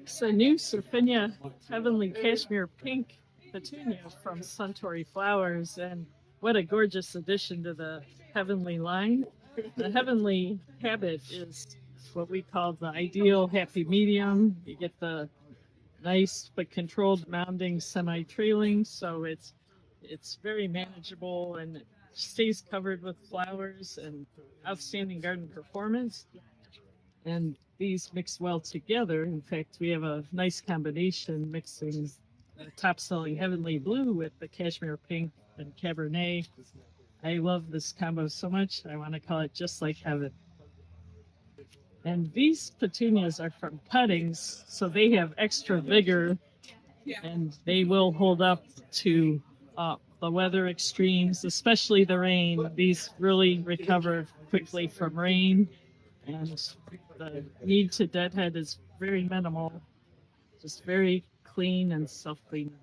It's a new Surfinia Heavenly Cashmere Pink Petunia from Suntory Flowers, and what a gorgeous addition to the Heavenly line. The Heavenly habit is what we call the ideal happy medium. You get the nice but controlled mounding semi-trailing, so it's very manageable and it stays covered with flowers and outstanding garden performance. And these mix well together. In fact, we have a nice combination mixing the top-selling Heavenly Blue with the Cashmere Pink and Cabernet. I love this combo so much, I want to call it just like heaven. And these petunias are from cuttings, so they have extra vigor and they will hold up to the weather extremes, especially the rain. These really recover quickly from rain, and the need to deadhead is very minimal, just very clean and self-cleaning.